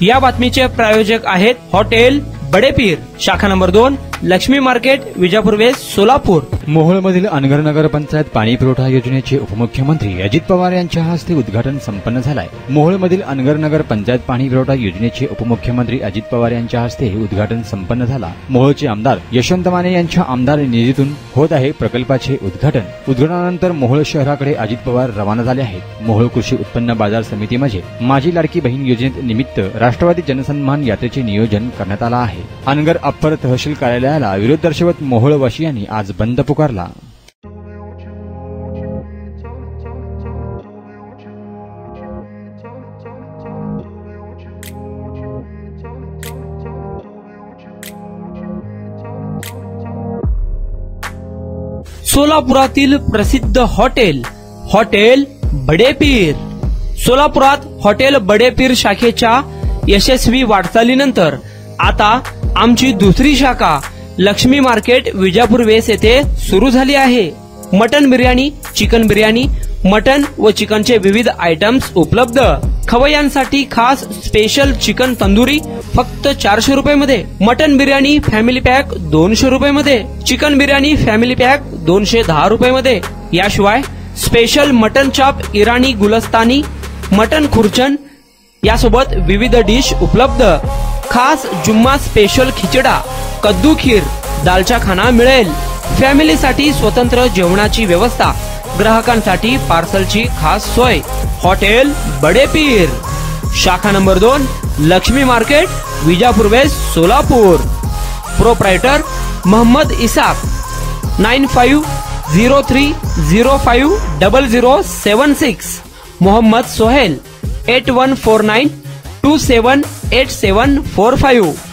या बातमीचे प्रायोजक आहेत हॉटेल बडेपीर, शाखा number 2, Laxmi market, Vijapur waste, Solapur. मोहोळमधील अनगर नगर पंचायत पाणी पुरवठा योजनेचे उपमुख्यमंत्री अजित पवार यांच्या हस्ते उद्घाटन संपन्न झालाय। मोहोळमधील अनगर नगर पंचायत पाणी पुरवठा योजनेचे उपमुख्यमंत्री अजित पवार यांच्या हस्ते उद्घाटन संपन्न झाला। मोहोळचे आमदार यशवंत माने यांच्या आमदार निधीतून होत आहे प्रकल्पाचे उद्घाटन। उद्घाटनानंतर मोहोळ शहराकडे अजित पवार रवाना झाले आहेत। मोहोळ कृषी उत्पन्न बाजार समितीमध्ये माझी लाडकी बहीण योजनेत निमित्त राष्ट्रवादी जनसन्मान यात्रेचे नियोजन करण्यात आले आहे। अनगर अप्पर तहसील कार्यालयाला विरोध दर्शवत मोहोळवासियांनी आज बंद पुकारला। सोलापुरातील प्रसिद्ध हॉटेल बडेपीर। सोलापुरात हॉटेल बडेपीर शाखेच्या यशस्वी वाटचालीनंतर आता आमची दुसरी शाखा लक्ष्मी मार्केट, विजापूर वेस्ट येथे सुरू झाली आहे। Mutton biryani, chicken biryani, mutton व चिकनचे विविध आयटम्स उपलब्ध। खवय्यांसाठी खास स्पेशल चिकन तंदुरी फक्त 400 रुपये मध्ये, मटन बिर्याणी फॅमिली पॅक 200 रुपये मध्ये, चिकन बिर्याणी फॅमिली पॅक 210 रुपये मध्ये। याशिवाय स्पेशल मटन चाप, इराणी गुलस्तानी, मटन खुर्चन यासोबत विविध डिश उपलब्ध। खास जुम्मा स्पेशल खिचडा, कद्दू खीर, दालचा खाना मिळेल। फॅमिलीसाठी स्वतंत्र जेवणाची व्यवस्था, ग्राहकांसाठी पार्सलची खास सोय। हॉटेल बडेपीर, शाखा number 2, Laxmi market, Vijapur waste, Solapur. Proprietor Mohammad Isaq, 9503050076। Mohammad Sohel, 8149278745।